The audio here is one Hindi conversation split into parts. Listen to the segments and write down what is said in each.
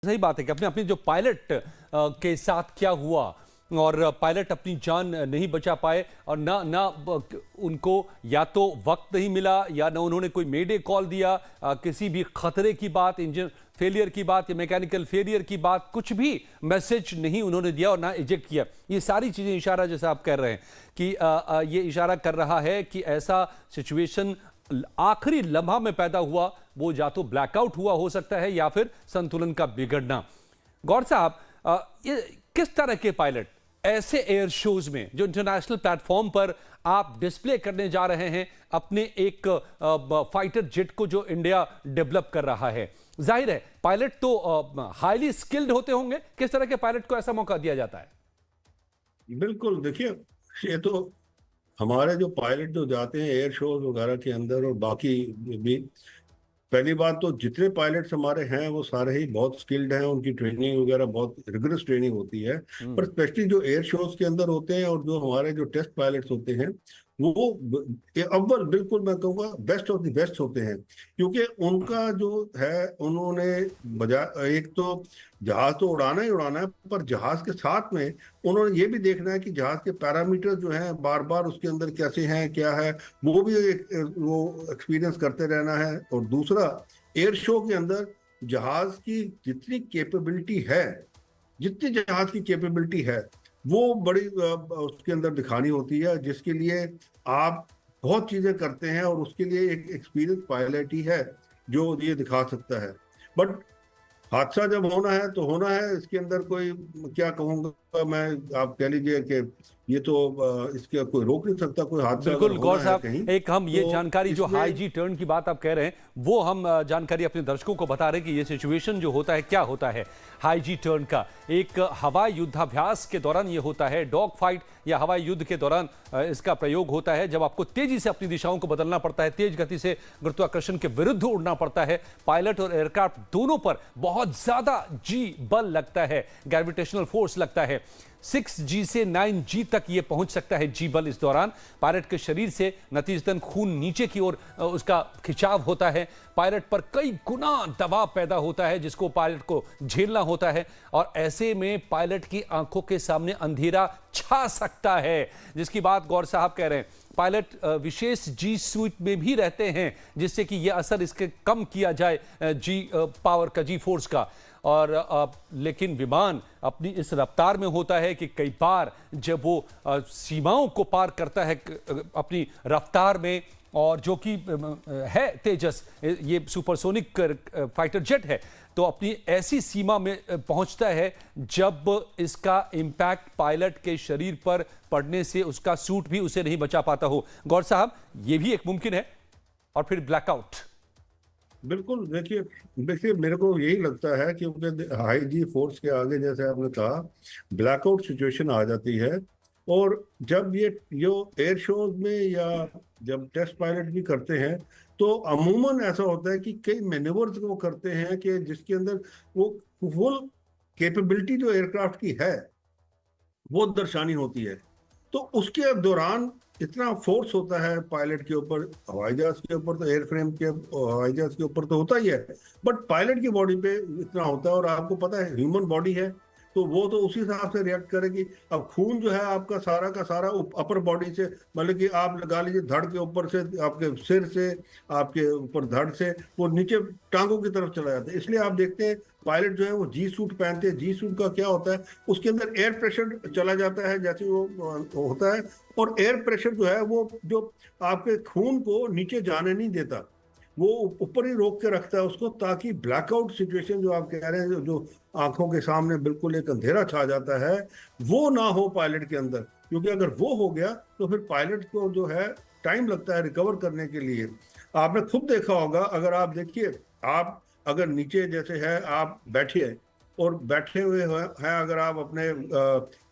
सही बात है कि अपने अपने जो पायलट के साथ क्या हुआ और पायलट अपनी जान नहीं बचा पाए और ना ना उनको या तो वक्त नहीं मिला या ना उन्होंने कोई मेडे कॉल दिया, किसी भी खतरे की बात, इंजन फेलियर की बात या मैकेनिकल फेलियर की बात, कुछ भी मैसेज नहीं उन्होंने दिया और ना इजेक्ट किया। ये सारी चीजें इशारा, जैसा आप कह रहे हैं कि ये इशारा कर रहा है कि ऐसा सिचुएशन आखिरी लम्हा में पैदा हुआ, वो या तो ब्लैकआउट हुआ हो सकता है या फिर संतुलन का बिगड़ना। गौर साहब, ये किस तरह के पायलट ऐसे एयर शोज में जो इंटरनेशनल प्लेटफॉर्म पर आप डिस्प्ले करने जा रहे हैं अपने एक फाइटर जेट को जो इंडिया डेवलप कर रहा है, जाहिर है पायलट तो हाईली स्किल्ड होते होंगे, किस तरह के पायलट को ऐसा मौका दिया जाता है? बिल्कुल, देखिए, ये तो हमारे जो पायलट जो जाते हैं एयर शोज वगैरह के अंदर और बाकी भी, पहली बात तो जितने पायलट्स हमारे हैं वो सारे ही बहुत स्किल्ड हैं, उनकी ट्रेनिंग वगैरह बहुत रिगरस ट्रेनिंग होती है। पर स्पेशली जो एयर शोज के अंदर होते हैं और जो हमारे जो टेस्ट पायलट्स होते हैं वो अव्वल बिल्कुल मैं कहूँगा बेस्ट ऑफ द बेस्ट होते हैं, क्योंकि उनका जो है उन्होंने बजा एक तो जहाज तो उड़ाना ही उड़ाना है, पर जहाज के साथ में उन्होंने ये भी देखना है कि जहाज के पैरामीटर्स जो हैं बार बार उसके अंदर कैसे हैं क्या है, वो भी वो एक्सपीरियंस करते रहना है। और दूसरा, एयर शो के अंदर जहाज की जितनी कैपेबिलिटी है, जितनी जहाज की कैपेबिलिटी है वो बड़ी उसके अंदर दिखानी होती है, जिसके लिए आप बहुत चीजें करते हैं और उसके लिए एक एक्सपीरियंस पायलट ही है जो ये दिखा सकता है। बट हादसा जब होना है तो होना है, इसके अंदर कोई क्या कहूंगा मैं, आप कह लीजिए कि ये तो इसके कोई रोक नहीं सकता, कोई हादसा अगर बिल्कुल होना गौर है साहब, कहीं एक हम ये तो जानकारी जो इसमें हाई जी टर्न की बात आप कह रहे हैं वो हम जानकारी अपने दर्शकों को बता रहे हैं कि ये सिचुएशन जो होता है क्या होता है। हाई जी टर्न का एक हवाई युद्धाभ्यास के दौरान ये होता है, डॉग फाइट या हवाई युद्ध के दौरान इसका प्रयोग होता है, जब आपको तेजी से अपनी दिशाओं को बदलना पड़ता है, तेज गति से गुरुत्वाकर्षण के विरुद्ध उड़ना पड़ता है। पायलट और एयरक्राफ्ट दोनों पर बहुत ज्यादा जी बल लगता है, ग्रेविटेशनल फोर्स लगता है। 6G से 9G तक ये पहुंच सकता है जी बल। इस दौरान पायलट के शरीर से नतीजतन खून नीचे की ओर उसका खिंचाव होता है, पायलट पर कई गुना दबाव पैदा होता है जिसको पायलट को झेलना होता है और ऐसे में पायलट की आंखों के सामने अंधेरा छा सकता है, जिसकी बात गौर साहब कह रहे हैं। पायलट विशेष जी सूट में भी रहते हैं जिससे कि यह असर इसके कम किया जाए जी पावर का, जी फोर्स का। और लेकिन विमान अपनी इस रफ्तार में होता है कि कई बार जब वो सीमाओं को पार करता है अपनी रफ्तार में, और जो कि है तेजस, ये सुपरसोनिक फाइटर जेट है, तो अपनी ऐसी सीमा में पहुंचता है जब इसका इंपैक्ट पायलट के शरीर पर पड़ने से उसका सूट भी उसे नहीं बचा पाता हो। गौर साहब, ये भी एक मुमकिन है। और फिर ब्लैकआउट। बिल्कुल, देखिए देखिए मेरे को यही लगता है क्योंकि हाई जी फोर्स के आगे जैसे आपने कहा ब्लैकआउट सिचुएशन आ जाती है। और जब ये जो एयर शोज में या जब टेस्ट पायलट भी करते हैं तो अमूमन ऐसा होता है कि कई मैन्यूवर्स वो करते हैं कि जिसके अंदर वो फुल कैपेबिलिटी जो एयरक्राफ्ट की है वो दर्शानी होती है। तो उसके दौरान इतना फोर्स होता है पायलट के ऊपर, हवाई जहाज के ऊपर तो एयरफ्रेम के हवाई जहाज के ऊपर तो होता ही है, बट पायलट की बॉडी पे इतना होता है। और आपको पता है ह्यूमन बॉडी है तो वो तो उसी हिसाब से रिएक्ट करेगी। अब खून जो है आपका सारा का सारा अपर बॉडी से, मतलब कि आप लगा लीजिए धड़ के ऊपर से, आपके सिर से, आपके ऊपर धड़ से वो नीचे टांगों की तरफ चला जाता है। इसलिए आप देखते हैं पायलट जो है वो जी सूट पहनते हैं। जी सूट का क्या होता है, उसके अंदर एयर प्रेशर चला जाता है जैसे वो होता है, और एयर प्रेशर जो है वो जो आपके खून को नीचे जाने नहीं देता, वो ऊपर ही रोक के रखता है उसको, ताकि ब्लैकआउट सिचुएशन जो आप कह रहे हैं जो आंखों के सामने बिल्कुल एक अंधेरा छा जाता है वो ना हो पायलट के अंदर। क्योंकि अगर वो हो गया तो फिर पायलट को जो है टाइम लगता है रिकवर करने के लिए। आपने खुद देखा होगा, अगर आप देखिए, आप अगर नीचे जैसे है आप बैठिए और बैठे हुए हैं अगर आप अपने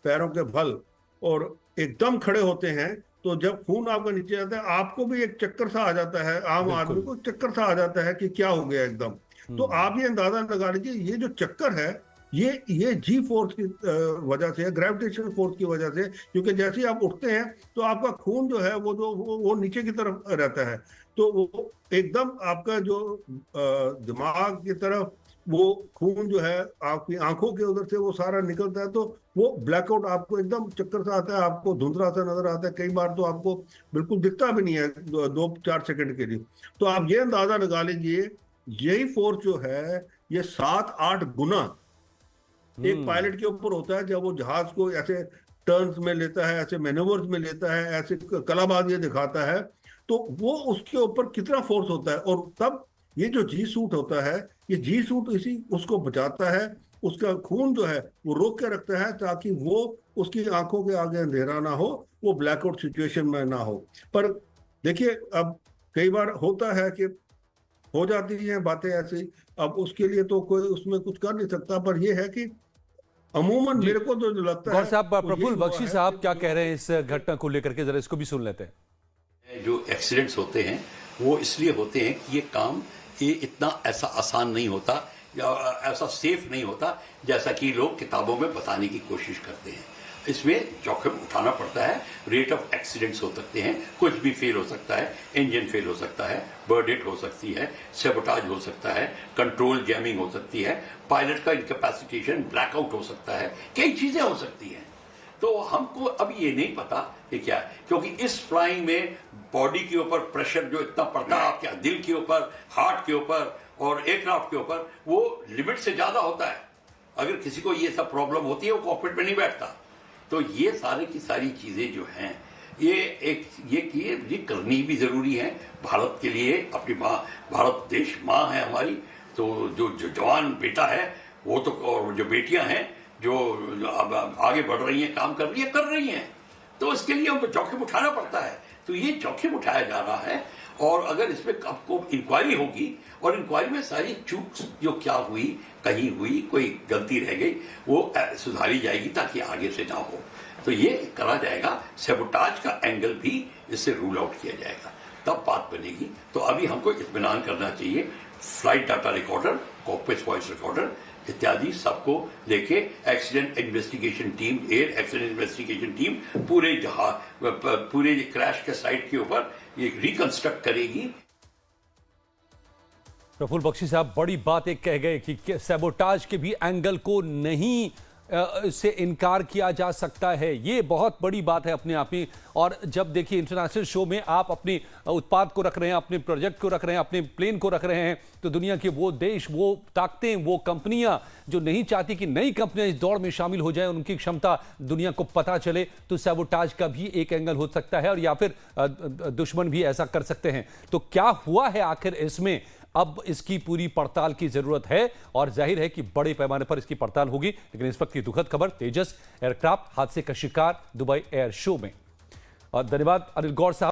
पैरों के बल और एकदम खड़े होते हैं तो जब खून आपका नीचे जाता है आपको भी एक चक्कर सा आ जाता है, आम आदमी को चक्कर सा आ जाता है कि क्या हो गया एकदम। तो आप ये अंदाजा लगा लीजिए ये जो चक्कर है ये जी फोर्स की वजह से, ग्रेविटेशनल फोर्स की वजह से, क्योंकि जैसे ही आप उठते हैं तो आपका खून जो है वो जो वो नीचे की तरफ रहता है, तो वो एकदम आपका जो दिमाग की तरफ वो खून जो है आपकी आंखों के उधर से वो सारा निकलता है, तो वो ब्लैकआउट, आपको एकदम चक्कर सा आता है, आपको धुंधला सा नजर आता है, कई बार तो आपको बिल्कुल दिखता भी नहीं है 2-4 सेकंड के लिए। तो आप ये अंदाजा लगा लीजिए, यही फोर्स जो है ये 7-8 गुना एक पायलट के ऊपर होता है जब वो जहाज को ऐसे टर्न्स में लेता है, ऐसे मैनोवर्स में लेता है, ऐसे कलाबाजी दिखाता है, तो वो उसके ऊपर कितना फोर्स होता है। और तब ये जो जी सूट होता है, ये जी सूट इसी उसको बचाता है, उसका खून जो है वो रोक के रखता है ताकि वो उसकी आंखों के आगे अंधेरा ना हो, वो ब्लैकआउट सिचुएशन में ना हो। पर देखिए, अब कई बार होता है कि हो जाती हैं बातें ऐसी, अब उसके लिए तो कोई उसमें कुछ कर नहीं सकता। पर यह है कि अमूमन जी मेरे को तो जो लगता गौर है साहब, वो यही प्रफुल्ल हुआ बख्शी है साहब क्या कि कह रहे हैं इस घटना को लेकर के, जरा इसको भी सुन लेते हैं। जो एक्सीडेंट्स होते हैं वो इसलिए होते हैं कि ये इतना ऐसा आसान नहीं होता या ऐसा सेफ नहीं होता जैसा कि लोग किताबों में बताने की कोशिश करते हैं। इसमें जोखिम उठाना पड़ता है, रेट ऑफ एक्सीडेंट्स हो सकते हैं, कुछ भी फेल हो सकता है, इंजन फेल हो सकता है, बर्न हिट हो सकती है, सेबोटाज हो सकता है, कंट्रोल जैमिंग हो सकती है, पायलट का इनकैपेसिटेशन, ब्लैकआउट हो सकता है, कई चीजें हो सकती हैं। तो हमको अब ये नहीं पता कि क्या है, क्योंकि इस फ्लाइंग में बॉडी के ऊपर प्रेशर जो इतना पड़ता है, आपके दिल के ऊपर, हार्ट के ऊपर और एयरक्राफ्ट के ऊपर, वो लिमिट से ज्यादा होता है। अगर किसी को ये सब प्रॉब्लम होती है वो कॉकपिट में नहीं बैठता। तो ये सारी की सारी चीजें जो हैं, ये करनी भी जरूरी है भारत के लिए। अपनी माँ, भारत देश माँ है हमारी, तो जो जवान बेटा है वो तो, और जो बेटियां हैं जो अब आगे बढ़ रही हैं, काम कर रही हैं, तो इसके लिए उनको जोखिम उठाना पड़ता है। तो ये जोखिम उठाया जा रहा है, और अगर इसमें आपको इंक्वायरी होगी और इंक्वायरी में सारी चूक जो क्या हुई, कहीं हुई, कोई गलती रह गई, वो सुधारी जाएगी ताकि आगे से ना हो। तो ये करा जाएगा, सेबोटाज का एंगल भी इससे रूल आउट किया जाएगा, तब बात बनेगी। तो अभी हमको इत्मीनान करना चाहिए, flight data recorder, cockpit voice recorder इत्यादि सबको लेके accident investigation team, air accident investigation team पूरे क्रैश के साइट के ऊपर ये रिकंस्ट्रक्ट करेगी। प्रफुल्ल बख्शी साहब बड़ी बात एक कह गए कि सैबोटाज के भी एंगल को नहीं से इनकार किया जा सकता है। ये बहुत बड़ी बात है अपने आप में। और जब देखिए इंटरनेशनल शो में आप अपने उत्पाद को रख रहे हैं, अपने प्रोजेक्ट को रख रहे हैं, अपने प्लेन को रख रहे हैं, तो दुनिया के वो देश, वो ताकतें, वो कंपनियां जो नहीं चाहती कि नई कंपनियां इस दौड़ में शामिल हो जाएं, उनकी क्षमता दुनिया को पता चले, तो सैबोटाज का भी एक एंगल हो सकता है, और या फिर दुश्मन भी ऐसा कर सकते हैं। तो क्या हुआ है आखिर इसमें, अब इसकी पूरी पड़ताल की जरूरत है, और जाहिर है कि बड़े पैमाने पर इसकी पड़ताल होगी। लेकिन इस वक्त की दुखद खबर, तेजस एयरक्राफ्ट हादसे का शिकार दुबई एयर शो में। और धन्यवाद अनिल गौर साहब।